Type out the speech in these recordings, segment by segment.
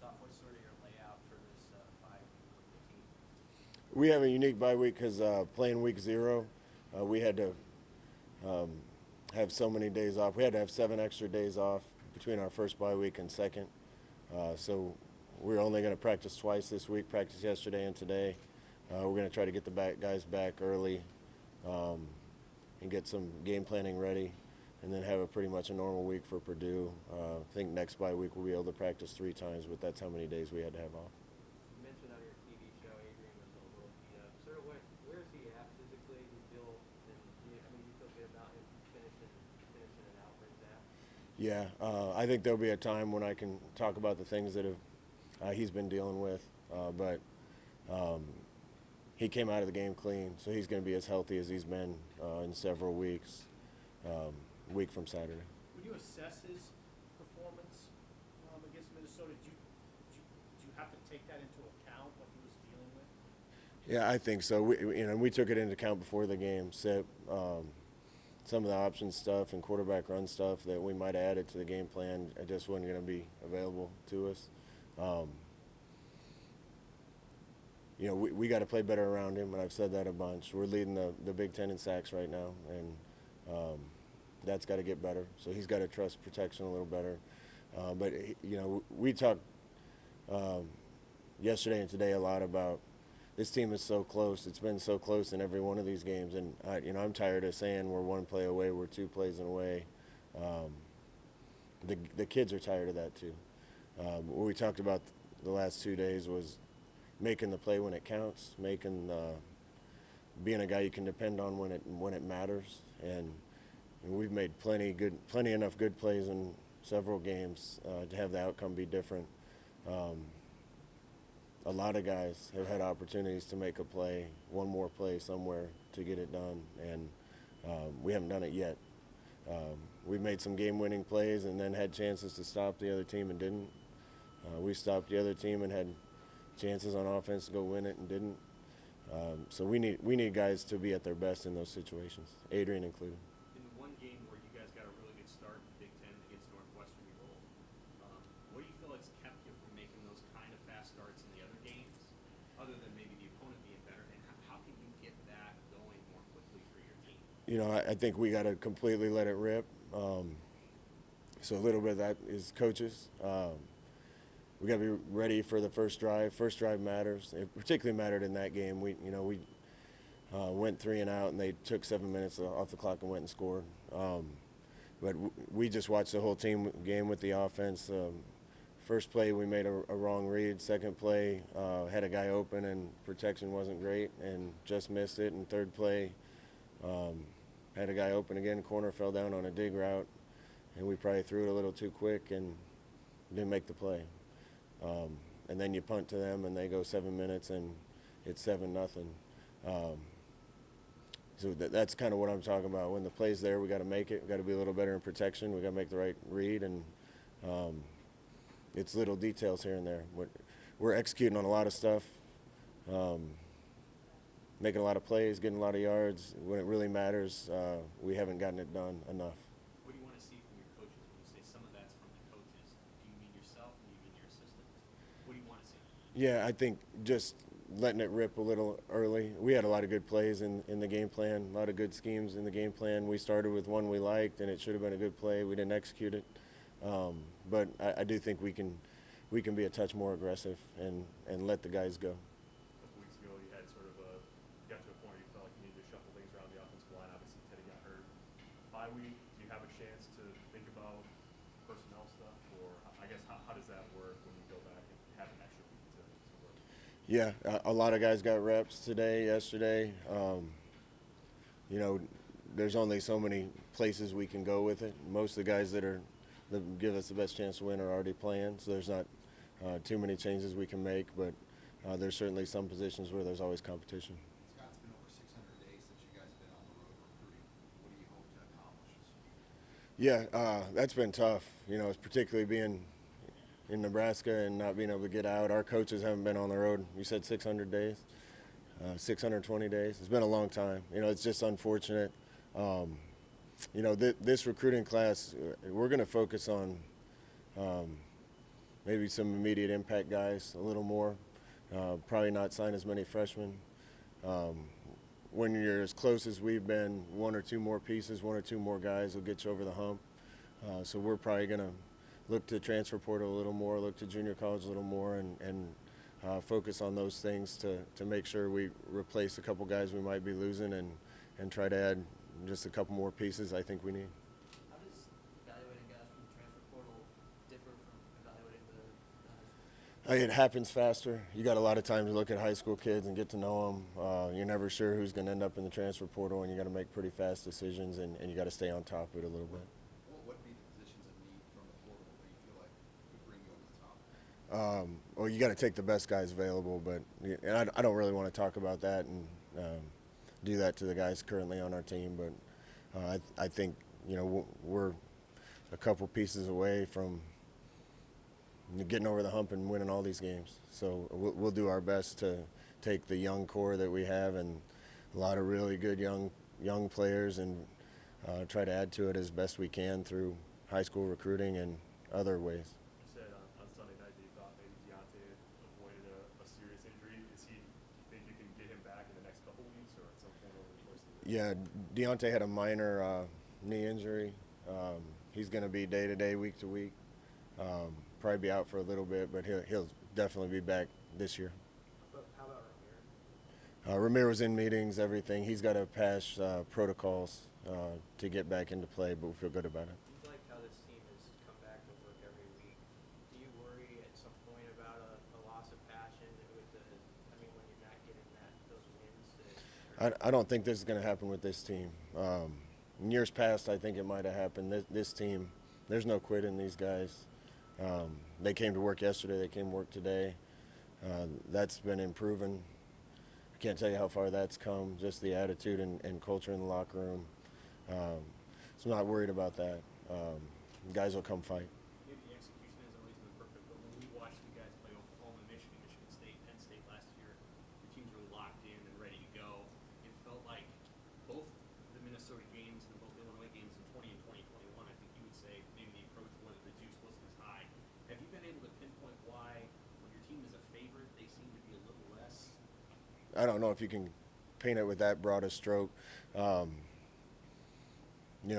off? What's sort of your layout for this 5-week with the team? We have a unique bye week because playing week 0, we had to have so many days off. We had to have 7 extra days off between our first bye week and second. So we're only going to practice twice this week, practice yesterday and today. We're going to try to get the guys back early and get some game planning ready, and then have a pretty much a normal week for Purdue. I think next bye week we'll be able to practice 3 times, but that's how many days we had to have off. You mentioned on your TV show Adrian was a little beat up. Sort of where is he at physically? Do you feel, do you feel good about him finishing it out where he's at? Yeah, I think there'll be a time when I can talk about the things that he's been dealing with, but he came out of the game clean, so he's going to be as healthy as he's been in several weeks, week from Saturday. When you assess his performance against Minnesota, do you have to take that into account, what he was dealing with? Yeah, I think so. We took it into account before the game. So some of the option stuff and quarterback run stuff that we might have added to the game plan, it just wasn't going to be available to us. We got to play better around him, and I've said that a bunch. We're leading the Big Ten in sacks right now, and that's got to get better. So he's got to trust protection a little better. But we talked yesterday and today a lot about this team is so close. It's been so close in every one of these games, and I'm tired of saying we're 1 play away, we're 2 plays away. The kids are tired of that too. What we talked about the last 2 days was making the play when it counts, being a guy you can depend on when it matters, and we've made plenty enough good plays in several games to have the outcome be different. A lot of guys have had opportunities to make a play, one more play somewhere to get it done, and we haven't done it yet. We've made some game-winning plays and then had chances to stop the other team and didn't. We stopped the other team and had chances on offense to go win it and didn't. So we need guys to be at their best in those situations, Adrian included. In the one game where you guys got a really good start in the Big Ten against Northwestern, you rolled. What do you feel has kept you from making those kind of fast starts in the other games, other than maybe the opponent being better? And how can you get that going more quickly for your team? I think we got to completely let it rip. So a little bit of that is coaches. We got to be ready for the first drive. First drive matters. It particularly mattered in that game. We went 3 and out, and they took 7 minutes off the clock and went and scored. But we just watched the whole team game with the offense. First play, we made a wrong read. Second play, had a guy open, and protection wasn't great and just missed it. And third play, had a guy open again. Corner fell down on a dig route, and we probably threw it a little too quick and didn't make the play. And then you punt to them, and they go 7 minutes, and it's 7-0. So that's kind of what I'm talking about. When the play's there, we got to make it. We got to be a little better in protection. We got to make the right read, and it's little details here and there. We're executing on a lot of stuff, making a lot of plays, getting a lot of yards. When it really matters, we haven't gotten it done enough. What do you want to see from your coaches when you say some of that's from the coaches? Do you mean yourself, or do you mean your assistants? What do you want to see? Yeah, I think just letting it rip a little early. We had a lot of good plays in the game plan, a lot of good schemes in the game plan. We started with one we liked, and it should have been a good play. We didn't execute it. But I do think we can be a touch more aggressive and let the guys go. A couple weeks ago, you had sort of got to a point where you felt like you needed to shuffle things around the offensive line. Obviously, Teddy got hurt. Bye week, do you have a chance to think about personnel stuff, or I guess how does that work when you go back and have an extra week to work? Yeah, a lot of guys got reps today, yesterday. There's only so many places we can go with it. Most of the guys that give us the best chance to win are already playing, so there's not too many changes we can make, but there's certainly some positions where there's always competition. Scott, it's been over 600 days since you guys have been on the road recruiting. What do you hope to accomplish this week? Yeah, that's been tough, particularly being in Nebraska and not being able to get out. Our coaches haven't been on the road. You said 600 days? 620 days. It's been a long time. It's just unfortunate. This recruiting class, we're going to focus on maybe some immediate impact guys a little more. Probably not sign as many freshmen. When you're as close as we've been, one or two more pieces, one or two more guys will get you over the hump. So we're probably going to look to transfer portal a little more, look to junior college a little more, and focus on those things to make sure we replace a couple guys we might be losing and try to add just a couple more pieces I think we need. How does evaluating guys from the transfer portal differ from evaluating the high school? It happens faster. You got a lot of time to look at high school kids and get to know them. You're never sure who's going to end up in the transfer portal, and you got to make pretty fast decisions, and you got to stay on top of it a little bit. What would be the positions of need from the portal that you feel like could bring you over the top? Well, you got to take the best guys available, but and I don't really want to talk about that and do that to the guys currently on our team. But I think we're a couple pieces away from getting over the hump and winning all these games. So we'll do our best to take the young core that we have and a lot of really good young players and try to add to it as best we can through high school recruiting and other ways. You said on Sunday night that you thought maybe Deontay avoided a serious injury. Do you think you can get him back in the next couple weeks or at some point over the course of the year? Yeah, Deontay had a minor knee injury. He's going to be day-to-day, week-to-week. Probably be out for a little bit, but he'll definitely be back this year. How about Ramir? Ramir was in meetings, everything. He's got to pass protocols to get back into play, but we feel good about it. You've liked how this team has come back to work every week. Do you worry at some point about a loss of passion with when you're not getting those wins? I don't think this is going to happen with this team. In years past, I think it might have happened. This team, there's no quitting these guys. They came to work yesterday. They came to work today. That's been improving. I can't tell you how far that's come, just the attitude and culture in the locker room. So I'm not worried about that. Guys will come fight. Maybe the execution isn't always been perfect, but when we watched you guys play Oklahoma, Michigan, Michigan State, Penn State last year, the teams were locked in and ready to go. It felt like both the Minnesota games and both the Illinois games in 20 and 2021, I think you would say maybe the approach wasn't, the juice wasn't as high. Have you been able to pinpoint why when your team is a favorite, they seem to be a little less? I don't know if you can paint it with that broad a stroke.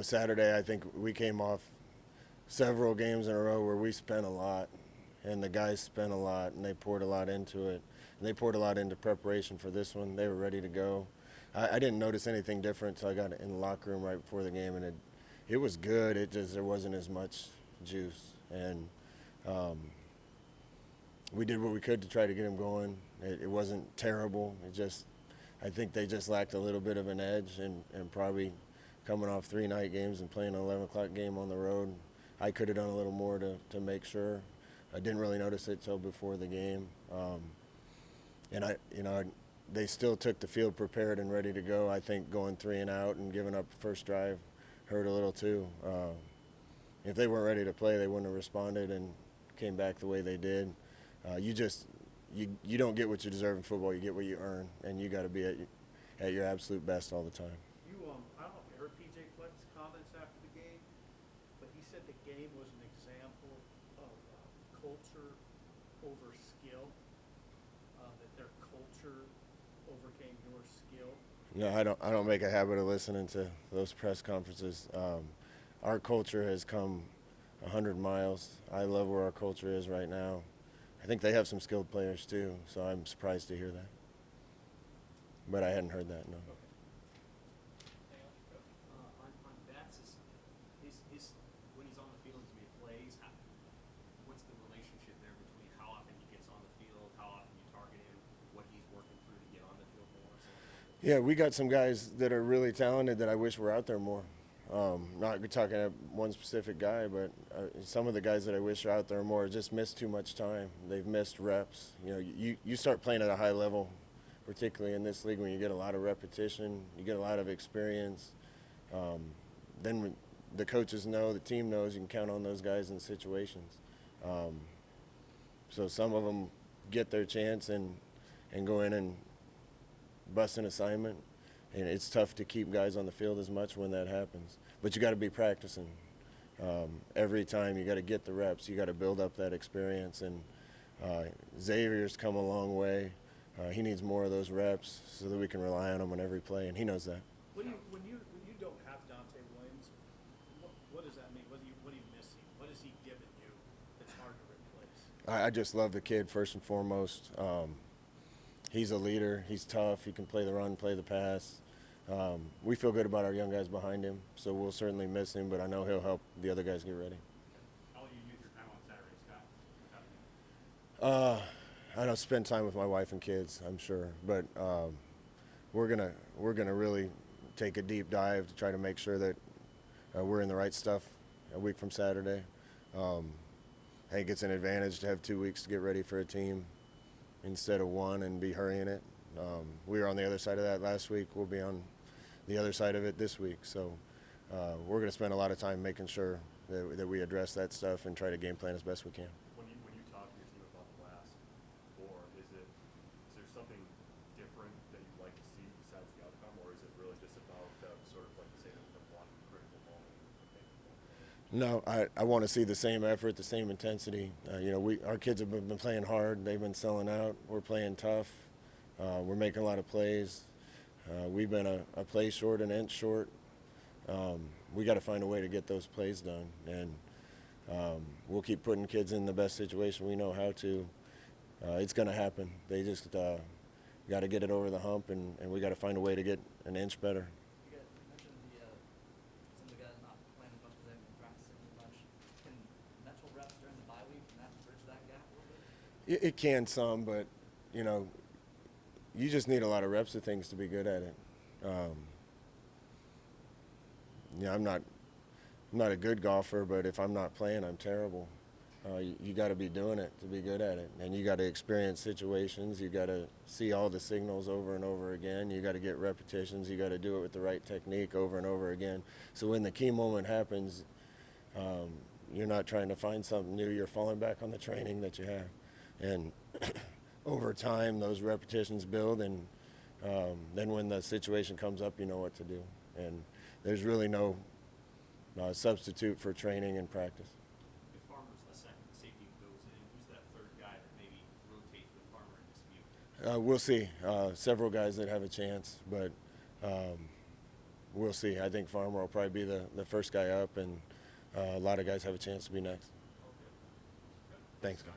Saturday I think we came off several games in a row where we spent a lot, and the guys spent a lot, and they poured a lot into it. And they poured a lot into preparation for this one. They were ready to go. I didn't notice anything different until I got in the locker room right before the game, and it was good. It just there wasn't as much juice, and we did what we could to try to get them going. It wasn't terrible. I think they just lacked a little bit of an edge, and probably coming off 3 night games and playing an 11 o'clock game on the road, I could have done a little more to make sure. I didn't really notice it till before the game, they still took the field prepared and ready to go. I think going 3 and out and giving up the first drive hurt a little too. If they weren't ready to play, they wouldn't have responded and came back the way they did. You don't get what you deserve in football. You get what you earn, and you got to be at your absolute best all the time. I don't know if you heard P.J. Fleck's comments after the game, but he said the game was an example of culture over skill, that their culture overcame your skill. No, I don't make a habit of listening to those press conferences. Our culture has come 100 miles. I love where our culture is right now. I think they have some skilled players too, so I'm surprised to hear that. But I hadn't heard that, no. On bats, when he's on the field, as he plays, what's the relationship there between how often he gets on the field, how often you target him, what he's working through to get on the field more? Yeah, we got some guys that are really talented that I wish were out there more. Not talking at one specific guy, but some of the guys that I wish are out there more just missed too much time. They've missed reps. You start playing at a high level, particularly in this league when you get a lot of repetition, you get a lot of experience. Then when the coaches know, the team knows, you can count on those guys in situations. So some of them get their chance and go in and bust an assignment. And it's tough to keep guys on the field as much when that happens. But you got to be practicing. Every time you got to get the reps, you got to build up that experience. And Xavier's come a long way. He needs more of those reps so that we can rely on him on every play, and he knows that. When you don't have Dante Williams, what does that mean? What are you missing? What is he giving you that's hard to replace? I just love the kid first and foremost. He's a leader. He's tough. He can play the run, play the pass. We feel good about our young guys behind him, so we'll certainly miss him, but I know he'll help the other guys get ready. How will you use your time on Saturday, Scott? I don't spend time with my wife and kids, I'm sure, but we're gonna really take a deep dive to try to make sure that we're in the right stuff a week from Saturday. I think it's an advantage to have 2 weeks to get ready for a team instead of one and be hurrying it. We were on the other side of that last week. We'll be on the other side of it this week. So we're going to spend a lot of time making sure that we address that stuff and try to game plan as best we can. When you talk to your team about the last four, is there something different that you'd like to see besides the outcome, or is it really just about sort of like you say the one critical moment? No, I want to see the same effort, the same intensity. Our kids have been playing hard. They've been selling out. We're playing tough. We're making a lot of plays. We've been a play short, an inch short. We got to find a way to get those plays done, and we'll keep putting kids in the best situation we know how to. It's going to happen. They just got to get it over the hump, and we got to find a way to get an inch better. You mentioned some of the guys not playing as much as they've been practicing as much. Can mental reps during the bye week, can that bridge that gap a little bit? It can some, but you just need a lot of reps of things to be good at it. I'm not a good golfer, but if I'm not playing, I'm terrible. You got to be doing it to be good at it, and you got to experience situations. You got to see all the signals over and over again. You got to get repetitions. You got to do it with the right technique over and over again. So when the key moment happens, you're not trying to find something new. You're falling back on the training that you have, and over time, those repetitions build, and then when the situation comes up, you know what to do. And there's really no substitute for training and practice. If Farmer's the second safety goes in, who's that third guy that maybe rotates with Farmer in this view? We'll see. Several guys that have a chance, but we'll see. I think Farmer will probably be the first guy up, and a lot of guys have a chance to be next. Thanks, guys.